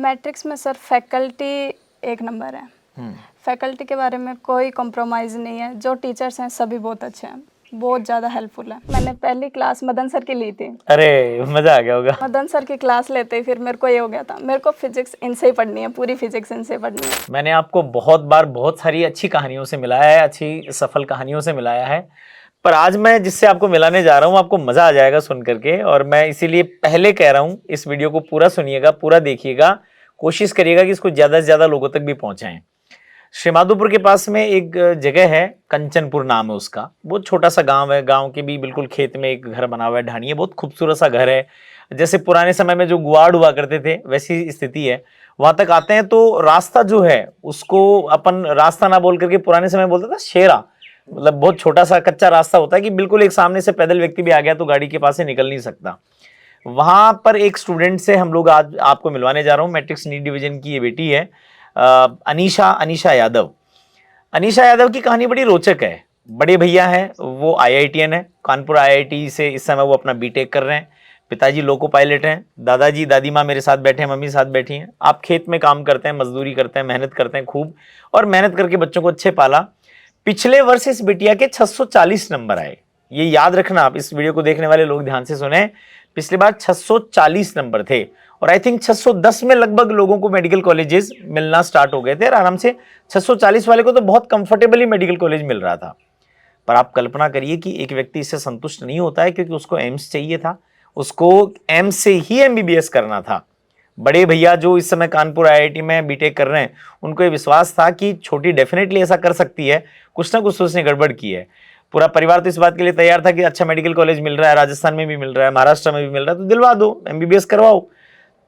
Matrix में sir faculty एक number है। फैकल्टी के बारे में कोई कॉम्प्रोमाइज़ नहीं है। जो टीचर्स हैं सभी बहुत अच्छे हैं, बहुत ज़्यादा हेल्पफुल है। मैंने पहली क्लास मदन सर की ली थी। अरे मजा आ गया होगा। मदन सर की क्लास लेते ही फिर मेरे को ये हो गया था, मेरे को फिजिक्स इनसे ही पढ़नी है, पूरी फिजिक्स इनसे पढ़नी है। मैंने आपको बहुत बार बहुत सारी अच्छी कहानियों से मिलाया है, अच्छी सफल कहानियों से मिलाया है, पर आज मैं जिससे आपको मिलाने जा रहा हूँ आपको मजा आ जाएगा सुन करके। और मैं इसीलिए पहले कह रहा हूँ इस वीडियो को पूरा सुनिएगा, पूरा देखिएगा, कोशिश करिएगा कि इसको ज्यादा से ज्यादा लोगों तक भी पहुंचाएं। श्रीमाधोपुर के पास में एक जगह है, कंचनपुर नाम है उसका। बहुत छोटा सा गांव है, गांव के भी बिल्कुल खेत में एक घर बना हुआ है, ढाणी है, बहुत खूबसूरत सा घर है। जैसे पुराने समय में जो गुआड़ हुआ करते थे वैसी स्थिति है। वहां तक आते हैं तो रास्ता जो है उसको अपन रास्ता ना बोल करके पुराने समय बोलते था शेरा, मतलब बहुत छोटा सा कच्चा रास्ता होता है कि बिल्कुल एक सामने से पैदल व्यक्ति भी आ गया तो गाड़ी के पास से निकल नहीं सकता। वहां पर एक स्टूडेंट से हम लोग आज आपको मिलवाने जा रहा हूँ। मैट्रिक्स नीट डिवीजन की ये बेटी है, अनीशा यादव। अनीशा यादव की कहानी बड़ी रोचक है। बड़े भैया हैं, वो IITN है, कानपुर IIT से इस समय वो अपना बीटेक कर रहे हैं। पिताजी लोको पायलट हैं, दादाजी दादी माँ मेरे साथ बैठे हैं, मम्मी साथ बैठी हैं। आप खेत में काम करते हैं, मजदूरी करते हैं, मेहनत करते हैं खूब, और मेहनत करके बच्चों को अच्छे पाला। पिछले वर्ष इस बिटिया के 640 नंबर आए। ये याद रखना, आप इस वीडियो को देखने वाले लोग ध्यान से सुने। पिछले बार 640 नंबर थे और आई थिंक 610 में लगभग लोगों को मेडिकल कॉलेजेस मिलना स्टार्ट हो गए थे और आराम से 640 वाले को तो बहुत कंफर्टेबली मेडिकल कॉलेज मिल रहा था। पर आप कल्पना करिए कि एक व्यक्ति इससे संतुष्ट नहीं होता है, क्योंकि उसको एम्स चाहिए था, उसको एम्स से ही MBBS करना था। बड़े भैया जो इस समय कानपुर IIT में बीटेक कर रहे हैं, उनको ये विश्वास था कि छोटी डेफिनेटली ऐसा कर सकती है, कुछ ना कुछ तो उसने गड़बड़ की है। पूरा परिवार तो इस बात के लिए तैयार था कि अच्छा मेडिकल कॉलेज मिल रहा है, राजस्थान में भी मिल रहा है, महाराष्ट्र में भी मिल रहा है, तो दिलवा दो, MBBS करवाओ।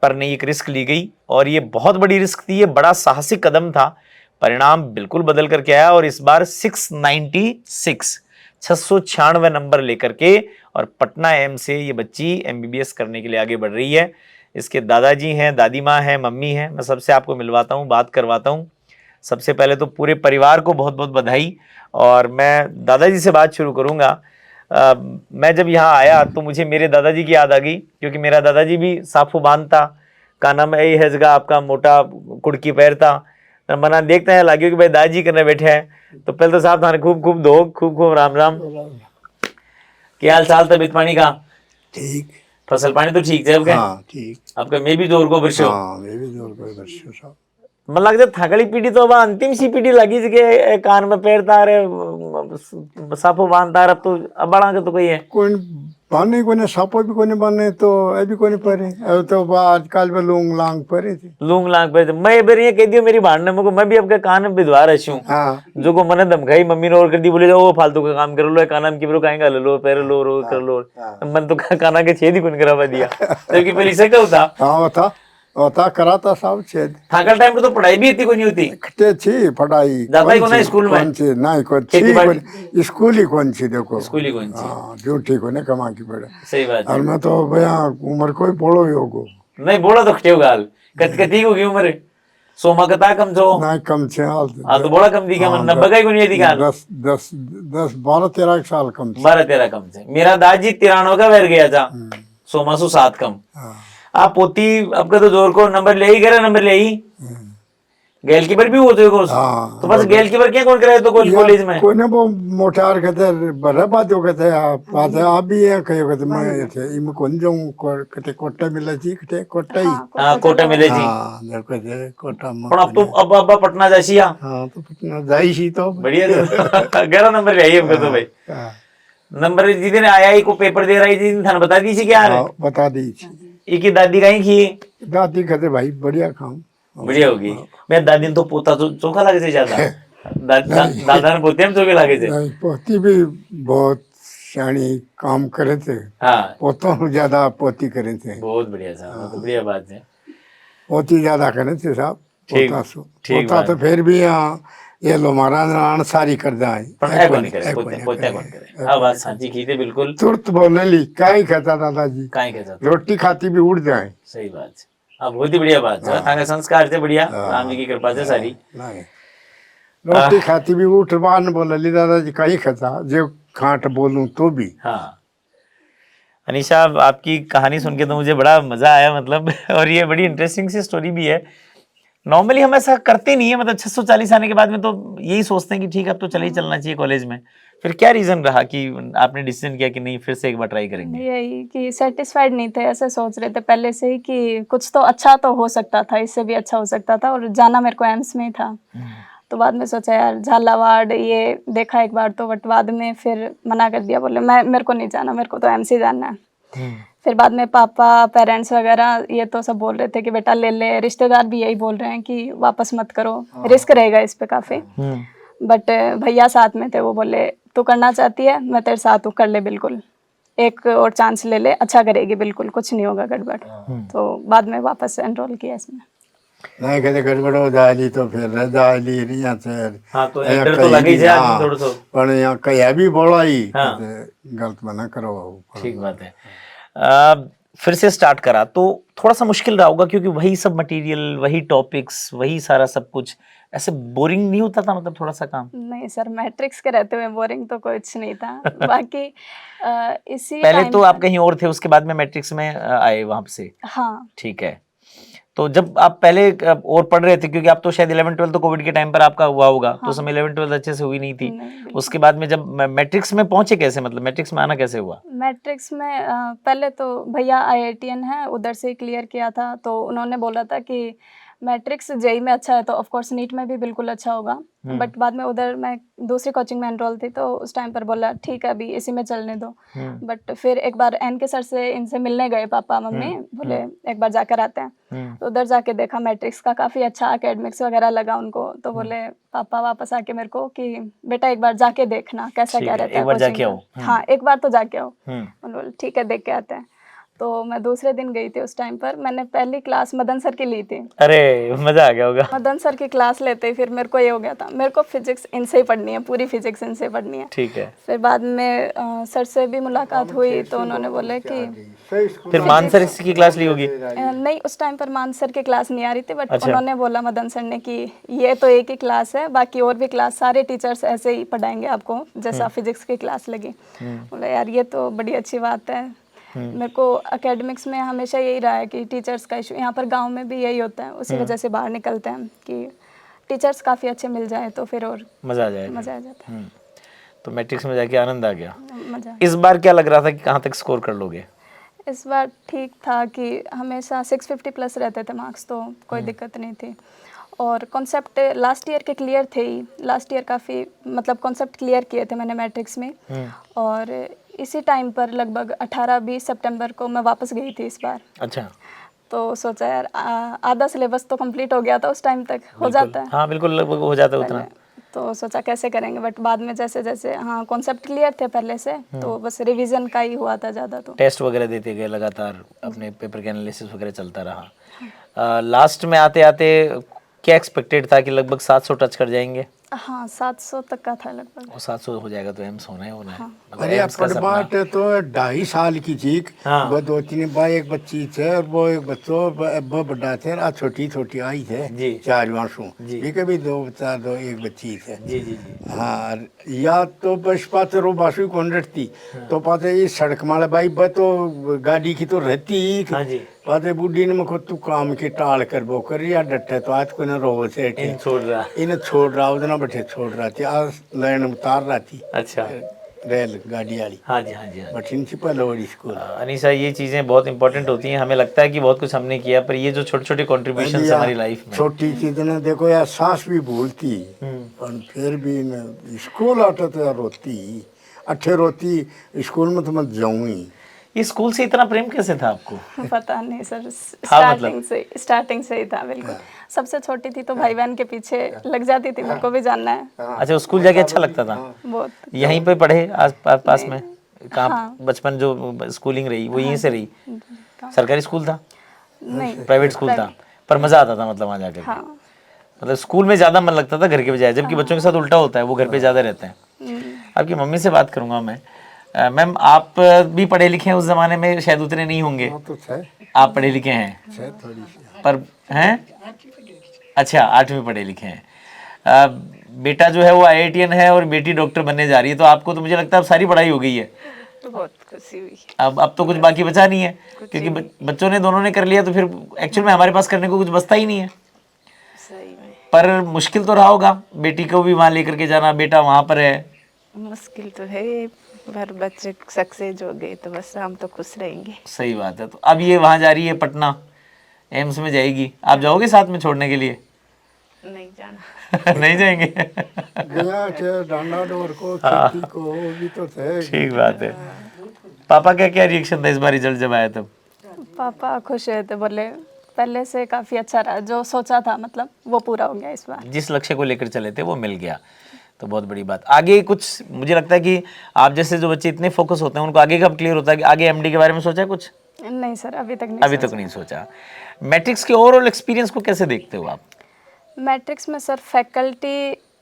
पर नहीं, एक रिस्क ली गई और ये बहुत बड़ी रिस्क थी, ये बड़ा साहसिक कदम था। परिणाम बिल्कुल बदल करके आया और इस बार 696 नंबर लेकर के और पटना एम्स से ये बच्ची MBBS करने के लिए आगे बढ़ रही है। इसके दादाजी हैं, दादी माँ हैं, मम्मी हैं। मैं सबसे आपको मिलवाता हूँ, बात करवाता हूँ। सबसे पहले तो पूरे परिवार को बहुत बहुत बधाई। और मैं दादाजी से बात शुरू करूँगा। मैं जब यहाँ आया तो मुझे मेरे दादाजी की याद आ गई, क्योंकि मेरा दादाजी भी साफू बांध था। का नाम है हैजगा, आपका मोटा कुड़की पैर था। मना देखते हैं लागे कि भाई दादाजी करने बैठे हैं, तो पहले तो साहब थाने खूब खूब दो, खूब खूब राम राम। क्या हाल चाल तबीयत पानी का? ठीक। फसल पानी तो ठीक है आपका? हाँ ठीक। आपका मैं भी जोर को बरसो। हाँ मैं भी जोर को बरसो साहब। मन लगता थाकड़ी पीढ़ी तो अब अंतिम सी पीढ़ी लगी जगह कान में पैर तारे साफो बांध तार, अब तो अब बड़ा के तो कोई है कोई बाने कोने सापो भी कोने बाने तो ए भी कोने परे। अब तो आजकल में लूंग लांग परे थे, लूंग लांग पे। मैं बेर ये कह दियो मेरी भाड़ने में को, मैं भी आपके कान में विधवा रही हूँ। हाँ जो को मैंने धमकाई मम्मी ने और कर दी, बोले जाओ वो फालतू का काम कर लो, काना की कहेंगे लो पैर लो रो कर लो। मन तो काना के छेद ही कौन करवा दिया, जबकि पहले से क्या होता। हाँ होता कराता साहब छेद। थाका टाइम पे तो पढ़ाई भी इतनी कोई नहीं होती। खटे थी पढ़ाई जाता ही कौन है स्कूल में? कौन सी नहीं कौन खेती-बाड़ी? सी स्कूल ही कौन सी देखो, स्कूल ही कौन सी? हाँ झूठी कोने कमा की पड़े। सही बात और है। मैं तो भैया उम्र कोई बोलो ही होगो नहीं बोला तो खटे होगा हाल कती होगी उम्र सोमा कता कम छो नहीं कम छे हाल हाँ तो बड़ा कम थी क्या? मन 90 का ही कोई थी हाल। 12-13 साल कम छे। 12-13 कम से मेरा दादाजी 93 का बैर गया था, 1607 कम। आप पोती आपका तो जोर को नंबर ले ही गया, नंबर ले ही गेल कीपर भी होते को। हाँ तो बस गेल कीपर क्या कौन कराए तो कॉलेज में? कोई ना वो मोटार कहते बड़ा बात हो कहते बात है आप भी है कहियो कहते मैं थे इम कौन जाऊं कहते कोटा मिले जी कहते कोटा ही। हाँ कोटा मिले जी। हाँ देखो जे कोटा में पर अब तो अब पटना जासिया। हाँ तो पटना जाई सी तो बढ़िया तो 11 नंबर ले आई हमको तो भाई। नंबर जितने आया ही को पेपर दे रही थी थाने बता दी थी क्या? बता दी एक ही दादी का ही की दादी कहते भाई बढ़िया काम बढ़िया होगी। मैं दादी ने तो पोता तो चोखा लगे थे ज्यादा। दादा ने पोते में चोखे लगे थे। नहीं पोती भी बहुत सियाणी काम करे थे। हाँ पोतों ज्यादा पोती करे थे। बहुत बढ़िया साहब, तो बढ़िया बात है। पोती ज्यादा करे थे साहब। ठीक पोता तो फिर भी यहाँ ये लो महाराज अनसारी कर जाए कौन करे पोते कौन करे। अब बात साची की थी बिल्कुल। तुरंत बोलने ली क्या ही कहता दादाजी, काहे कहता रोटी खाती भी उड़ जाए। सही बात है। अब बहुत ही बढ़िया बात है। थाने संस्कार से बढ़िया राम जी की कृपा से सारी रोटी खाती भी उठवान बोले ली दादाजी का ही कहता जो खाट बोलूं तो भी। हाँ अनीशा, आपकी कहानी सुन के तो मुझे बड़ा मजा आया, मतलब और ये बड़ी इंटरेस्टिंग सी स्टोरी भी है। नॉर्मली हम ऐसा करते नहीं है, मतलब 640 आने के बाद में तो यही सोचते हैं कि ठीक है अब तो चले ही चलना चाहिए कॉलेज में। फिर क्या रीजन रहा कि आपने डिसीजन किया कि नहीं फिर से एक बार ट्राई करेंगे? यही कि सेटिस्फाइड नहीं थे, ऐसे सोच रहे थे पहले से ही कि कुछ तो अच्छा तो हो सकता था, इससे भी अच्छा हो सकता था, और जाना मेरे को एम्स में ही था। तो बाद में सोचा यार झालावाड़ ये देखा एक बार तो, बट बाद में फिर मना कर दिया, बोले मेरे को नहीं जाना, मेरे को तो एम्स ही जाना है। फिर बाद में पापा पेरेंट्स वगैरह ये तो सब बोल रहे थे कि बेटा ले ले, रिश्तेदार भी यही बोल रहे हैं कि वापस मत करो, रिस्क रहेगा इस पे काफ़ी। बट भैया साथ में थे, वो बोले तू करना चाहती है मैं तेरे साथ हूँ, कर ले बिल्कुल, एक और चांस ले ले, अच्छा करेगी बिल्कुल, कुछ नहीं होगा गड़बड़। तो बाद में वापस एनरोल किया इसमें। नहीं कहते गड़बड़ हो जाएगी तो फिर रह जाएगी यहाँ से। हाँ, तो एक डर तो लग ही जाए आदमी थोड़ा सा। पर यहाँ कहीं भी बोला ही हाँ। कहते गलत मना करो। ठीक बात है। फिर से स्टार्ट करा तो थोड़ा सा मुश्किल रहा होगा, क्योंकि वही सब मटेरियल, वही टॉपिक्स, वही सारा सब कुछ, ऐसे बोरिंग नहीं होता था मतलब थोड़ा सा काम? नहीं सर, मैट्रिक्स के रहते हुए बोरिंग तो कुछ नहीं था। बाकी इसी पहले टाइम तो आप कहीं और थे, उसके बाद में मैट्रिक्स में आए वहां से? हाँ। ठीक है। तो जब आप पहले और पढ़ रहे थे, क्योंकि आप तो शायद 11-12 तो कोविड के टाइम पर आपका हुआ होगा, तो उस समय 11-12 अच्छे से हुई नहीं थी। नहीं, बिल्कुल। उसके बाद में जब मैट्रिक्स में पहुंचे कैसे, मतलब मैट्रिक्स में आना कैसे हुआ? मैट्रिक्स में पहले तो भैया IITN है, उधर से क्लियर किया था, तो उन्होंने बोला था कि मैट्रिक्स जेई में अच्छा है तो ऑफ कोर्स नीट में भी बिल्कुल अच्छा होगा। बट बाद में उधर मैं दूसरी कोचिंग में एनरोल थी, तो उस टाइम पर बोला ठीक है अभी इसी में चलने दो। बट फिर एक बार NK सर से इनसे मिलने गए पापा मम्मी, बोले एक बार जाकर आते हैं। तो उधर जाके देखा मैट्रिक्स का काफ़ी अच्छा एकेडमिक्स वगैरह लगा उनको, तो बोले पापा वापस आके मेरे को कि बेटा एक बार जाके देखना कैसा क्या रहता है, एक बार जाके कोचिंग आओ। का। हाँ, एक बार तो जाके आओ। बोले ठीक है देख के आते हैं। तो मैं दूसरे दिन गई थी, उस टाइम पर मैंने पहली क्लास मदन सर की ली थी। अरे मजा आ गया होगा। मदन सर की क्लास लेते ही फिर मेरे को ये हो गया था, मेरे को फिजिक्स इनसे ही पढ़नी है, पूरी फिजिक्स इनसे पढ़नी है। ठीक है। फिर बाद में सर से भी मुलाकात हुई, तो उन्होंने बोले कि फिर मान सर की क्लास ली होगी? नहीं, उस टाइम पर मान सर की क्लास नहीं आ रही थी, बट उन्होंने बोला मदन सर ने कि ये तो एक ही क्लास है, बाकी और भी क्लास सारे टीचर्स ऐसे ही पढ़ाएंगे आपको जैसा फिजिक्स की क्लास लगी। बोले यार ये तो बड़ी अच्छी बात है। मेरे को एकेडमिक्स में हमेशा यही रहा है कि टीचर्स का इशू, यहाँ पर गांव में भी यही होता है, उसी वजह से बाहर निकलते हैं कि टीचर्स काफ़ी अच्छे मिल जाए तो फिर और मज़ा आ जाएगा। मज़ा आ जाता है। तो मैट्रिक्स में जाके आनंद आ गया। मज़ा इस बार क्या लग रहा था कि कहाँ तक स्कोर कर लोगे? इस बार ठीक था कि हमेशा 650 प्लस रहते थे मार्क्स, तो कोई दिक्कत नहीं थी। और कॉन्सेप्ट लास्ट ईयर के क्लियर थे ही, लास्ट ईयर काफ़ी मतलब कॉन्सेप्ट क्लियर किए थे मैंने मैट्रिक्स में। और इसी टाइम पर लगभग 18-20 सितंबर को मैं वापस गई थी इस बार। अच्छा। तो सोचा यार आधा सिलेबस तो कंप्लीट हो गया था उस टाइम तक, हो जाता है। हाँ बिल्कुल, लगभग हो जाता है उतना। तो सोचा कैसे करेंगे, बट बाद में जैसे जैसे हाँ कॉन्सेप्ट क्लियर थे पहले से, तो बस रिवीजन का ही हुआ था ज़्यादा। तो टेस्ट वगैरह देते गए लगातार, अपने पेपर के एनालिसिस वगैरह चलता रहा। लास्ट में आते आते क्या एक्सपेक्टेड था कि लगभग 700 टच कर जाएंगे? हाँ 700 तक का था लगभग। और 700 हो जाएगा तो एम्स होना है होना है। मतलब अरे एम्स का बात सपना। तो 2.5 साल की चीक। हाँ। वो 2-3 भाई एक बच्ची थे, और वो एक बच्चों वो बड़ा थे, आ छोटी छोटी आई थे जी। 4 वर्षों जी। ये कभी 2 बच्चा 2 एक बच्ची थे। जी जी जी। हाँ, या तो बस पाते रो बासु कॉन्ट्रैक्ट थी, तो पाते ये सड़क माले भाई ब तो गाड़ी की तो रहती ही थी। हाँ जी। पाते बुढ़ी ने मुझको तू काम के टाल कर वो कर या डटे तो आज को ना रो से इन छोड़ रहा। इन्हें छोड़ रहा उधर बैठे छोड़ रहा थी, आज लाइन उतार रहा थी अच्छा। रेल गाड़ी वाली हाँ जी हाँ जी हाँ जी। प्रिंसिपल और स्कूल। अनीशा, ये चीज़ें बहुत इंपॉर्टेंट होती हैं। हमें लगता है कि बहुत कुछ हमने किया, पर ये जो छोटे छोटे कॉन्ट्रीब्यूशन हमारी लाइफ में। छोटी चीज ने देखो यार सांस भी भूलती, पर फिर भी न स्कूल आता तो यार रोती, अच्छे रोती स्कूल में तो मैं जाऊँ ही। ये स्कूल से इतना प्रेम कैसे था आपको? पता नहीं सर, मतलब? स्टार्टिंग से ही था बिल्कुल। सबसे छोटी थी तो भाई बहन के पीछे लग जाती थी, मेरे को भी जानना है। अच्छा, स्कूल जाके अच्छा लगता था? बहुत। यहीं पे पढ़े आस पास में? कहाँ? हाँ। बचपन जो स्कूलिंग रही वो यहीं से रही? सरकारी स्कूल था? नहीं, प्राइवेट स्कूल था? पर मजा आता था मतलब वहाँ जाकर? हाँ। मतलब स्कूल में ज्यादा मन लगता था घर के बजाय, जबकि बच्चों के साथ उल्टा होता है, वो घर पे ज्यादा रहते हैं। आपकी मम्मी से बात करूंगा मैं। मैम, आप भी पढ़े लिखे हैं, उस जमाने में शायद उतने नहीं होंगे। तो है आप पढ़े लिखे हैं थोड़ी सी। पर हैं? अच्छा, 8वीं पढ़े लिखे हैं। बेटा जो है वो IITN है और बेटी डॉक्टर बनने जा रही है, तो आपको तो मुझे लगता है अब सारी पढ़ाई हो गई है। बहुत खुशी हुई। अब तो कुछ बाकी बचा नहीं है, क्योंकि बच्चों ने दोनों ने कर लिया, तो फिर एक्चुअल में हमारे पास करने को कुछ बचता ही नहीं है। सही में पर मुश्किल तो रहा होगा, बेटी को भी वहाँ लेकर के जाना, बेटा वहाँ पर है। मुश्किल तो है, पर बच्चे सक्सेस हो गए तो बस हम तो खुश रहेंगे। सही बात है। तो अब ये वहाँ जा रही है पटना, एम्स में जाएगी, आप जाओगे साथ में छोड़ने के लिए? नहीं जाना। नहीं जाएंगे? गया थे डांडा डोर को खेती को, वो भी तो थे। ठीक बात है। पापा का क्या रिएक्शन था इस बार रिजल्ट जब आया तब? पापा खुश हुए थे, बोले पहले से काफ़ी अच्छा रहा, जो सोचा था मतलब वो पूरा हो गया इस बार। जिस लक्ष्य को लेकर चले थे वो मिल गया, तो बहुत बड़ी बात। आगे कुछ, मुझे लगता है कि आप जैसे जो बच्चे इतने फोकस होते हैं उनको आगे कब क्लियर होता है कि आगे एमडी के बारे में सोचा है कुछ? नहीं सर, अभी तक नहीं अभी तक नहीं सोचा। मैट्रिक्स के ओवरऑल एक्सपीरियंस को कैसे देखते हो आप? मैट्रिक्स में सर फैकल्टी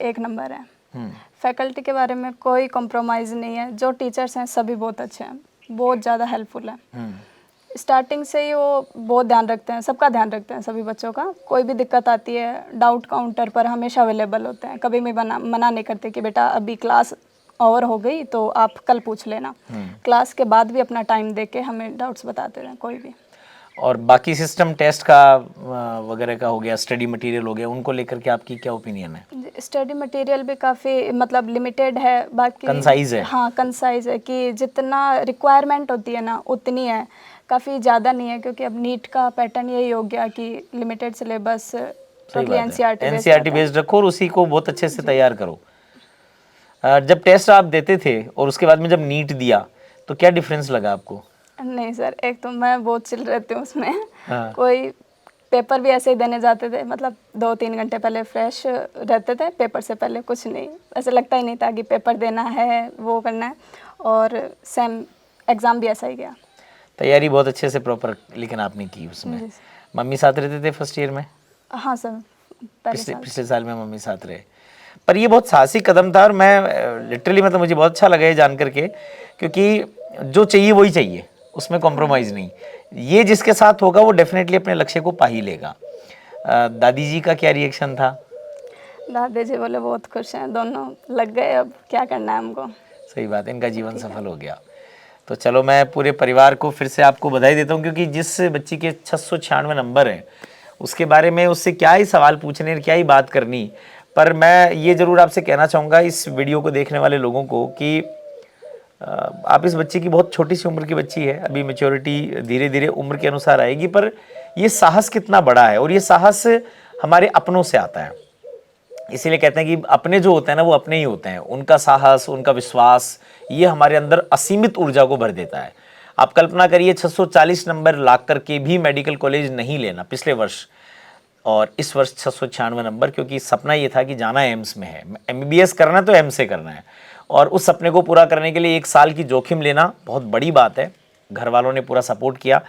एक नंबर है। फैकल्टी के बारे में कोई कॉम्प्रोमाइज़ नहीं है, जो टीचर्स हैं सभी बहुत अच्छे हैं, बहुत ज़्यादा हेल्पफुल है। स्टार्टिंग से ही वो बहुत ध्यान रखते हैं, सबका ध्यान रखते हैं, सभी बच्चों का। कोई भी दिक्कत आती है डाउट काउंटर पर हमेशा अवेलेबल होते हैं, कभी भी मना नहीं करते कि बेटा अभी क्लास ओवर हो गई तो आप कल पूछ लेना। क्लास के बाद भी अपना टाइम दे के हमें डाउट्स बताते हैं कोई भी। और बाकी सिस्टम टेस्ट का वगैरह का हो गया, स्टडी मटेरियल हो गया, उनको लेकर के आपकी क्या ओपिनियन है? स्टडी मटेरियल भी काफ़ी मतलब लिमिटेड है, बाकी कंसाइज है। हाँ कंसाइज है, कि जितना रिक्वायरमेंट होती है ना उतनी है, काफ़ी ज़्यादा नहीं है। क्योंकि अब नीट का पैटर्न यही हो गया कि लिमिटेड सिलेबस, एनसीईआरटी बेस्ड रखो और उसी को बहुत अच्छे से तैयार करो। जब टेस्ट आप देते थे और उसके बाद में जब नीट दिया तो क्या डिफरेंस लगा आपको? नहीं सर, एक तो मैं बहुत चिल रहती हूँ उसमें। हाँ। कोई पेपर भी ऐसे ही देने जाते थे, मतलब 2-3 घंटे पहले फ्रेश रहते थे, पेपर से पहले कुछ नहीं, ऐसे लगता ही नहीं था कि पेपर देना है, वो करना है। और सेम एग्ज़ाम भी ऐसा ही गया। तैयारी बहुत अच्छे से प्रॉपर लेकिन आपने की उसमें। मम्मी साथ रहते थे फर्स्ट ईयर में? हाँ सर, पिछले साल में मम्मी साथ रहे। पर ये बहुत साहसी कदम था और मैं लिटरली मतलब मुझे बहुत अच्छा लगा ये जान करके, क्योंकि जो चाहिए वही चाहिए, उसमें कॉम्प्रोमाइज़ नहीं। ये जिसके साथ होगा वो डेफिनेटली अपने लक्ष्य को पा ही लेगा। दादी जी का क्या रिएक्शन था? दादी जी बोले बहुत खुश हैं, दोनों लग गए, अब क्या करना है हमको। सही बात है, इनका जीवन सफल हो गया। तो चलो मैं पूरे परिवार को फिर से आपको बधाई देता हूँ, क्योंकि जिस बच्ची के 696 नंबर हैं उसके बारे में उससे क्या ही सवाल पूछने, क्या ही बात करनी। पर मैं ये ज़रूर आपसे कहना चाहूँगा इस वीडियो को देखने वाले लोगों को कि आप इस बच्ची की बहुत छोटी सी उम्र की बच्ची है, अभी मैच्योरिटी धीरे धीरे उम्र के अनुसार आएगी, पर ये साहस कितना बड़ा है और ये साहस हमारे अपनों से आता है। इसीलिए कहते हैं कि अपने जो होते हैं ना वो अपने ही होते हैं, उनका साहस, उनका विश्वास, ये हमारे अंदर असीमित ऊर्जा को भर देता है। आप कल्पना करिए 640 नंबर ला करके भी मेडिकल कॉलेज नहीं लेना पिछले वर्ष, और इस वर्ष 696 नंबर, क्योंकि सपना ये था कि जाना एम्स में है, एमबीबीएस करना है तो एम्स से करना है, और उस सपने को पूरा करने के लिए 1 साल की जोखिम लेना बहुत बड़ी बात है। घर वालों ने पूरा सपोर्ट किया।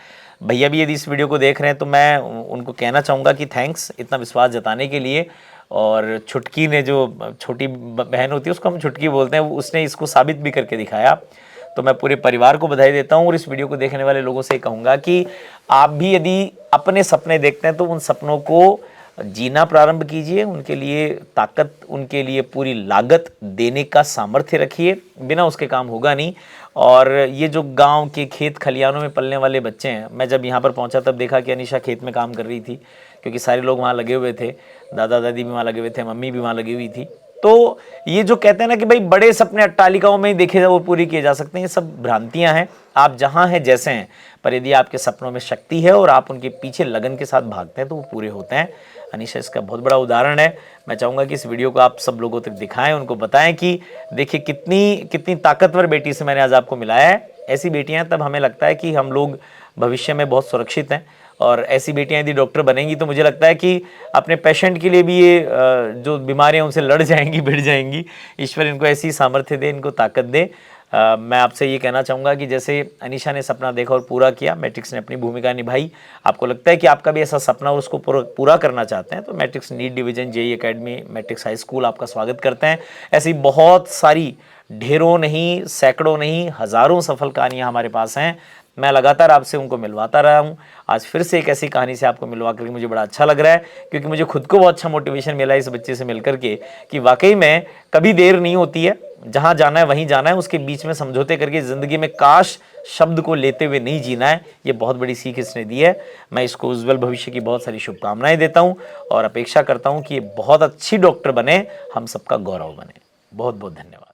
भैया भी यदि इस वीडियो को देख रहे हैं तो मैं उनको कहना चाहूँगा कि थैंक्स इतना विश्वास जताने के लिए। और छुटकी ने, जो छोटी बहन होती है उसको हम छुटकी बोलते हैं, उसने इसको साबित भी करके दिखाया। तो मैं पूरे परिवार को बधाई देता हूँ और इस वीडियो को देखने वाले लोगों से कहूँगा कि आप भी यदि अपने सपने देखते हैं तो उन सपनों को जीना प्रारंभ कीजिए, उनके लिए ताकत, उनके लिए पूरी लागत देने का सामर्थ्य रखिए, बिना उसके काम होगा नहीं। और ये जो गांव के खेत खलियानों में पलने वाले बच्चे हैं, मैं जब यहाँ पर पहुँचा तब देखा कि अनीशा खेत में काम कर रही थी, क्योंकि सारे लोग वहाँ लगे हुए थे, दादा दादी भी वहाँ लगे हुए थे, मम्मी भी वहाँ लगी हुई थी। तो ये जो कहते हैं ना कि भाई बड़े सपने अट्टालिकाओं में ही देखे वो पूरी किए जा सकते हैं, ये सब भ्रांतियां हैं। आप जहां हैं जैसे हैं, पर यदि आपके सपनों में शक्ति है और आप उनके पीछे लगन के साथ भागते हैं तो वो पूरे होते हैं। अनीशा इसका बहुत बड़ा उदाहरण है। मैं चाहूँगा कि इस वीडियो को आप सब लोगों तक दिखाएं, उनको बताएं कि देखिए कितनी ताकतवर बेटी से मैंने आज आपको मिलाया है। ऐसी बेटियाँ तब हमें लगता है कि हम लोग भविष्य में बहुत सुरक्षित हैं, और ऐसी बेटियां यदि डॉक्टर बनेंगी तो मुझे लगता है कि अपने पेशेंट के लिए भी ये जो बीमारियां उनसे लड़ जाएंगी, भिड़ जाएंगी। ईश्वर इनको ऐसी सामर्थ्य दे, इनको ताकत दे। मैं आपसे ये कहना चाहूँगा कि जैसे अनीशा ने सपना देखा और पूरा किया, मैट्रिक्स ने अपनी भूमिका निभाई। आपको लगता है कि आपका भी ऐसा सपना और उसको पूरा करना चाहते हैं तो Matrix NEET division JEE academy Matrix high school आपका स्वागत करते हैं। ऐसी बहुत सारी ढेरों नहीं, सैकड़ों नहीं, हज़ारों सफल कहानियाँ हमारे पास हैं। मैं लगातार आपसे उनको मिलवाता रहा हूँ। आज फिर से एक ऐसी कहानी से आपको मिलवा करके मुझे बड़ा अच्छा लग रहा है, क्योंकि मुझे खुद को बहुत अच्छा मोटिवेशन मिला इस बच्चे से मिलकर के कि वाकई में कभी देर नहीं होती है। जहां जाना है वहीं जाना है, उसके बीच में समझौते करके ज़िंदगी में काश शब्द को लेते हुए नहीं जीना है। ये बहुत बड़ी सीख इसने दी है। मैं इसको उज्जवल भविष्य की बहुत सारी शुभकामनाएं देता हूं और अपेक्षा करता हूं कि ये बहुत अच्छी डॉक्टर बने, हम सबका गौरव बने। बहुत बहुत धन्यवाद।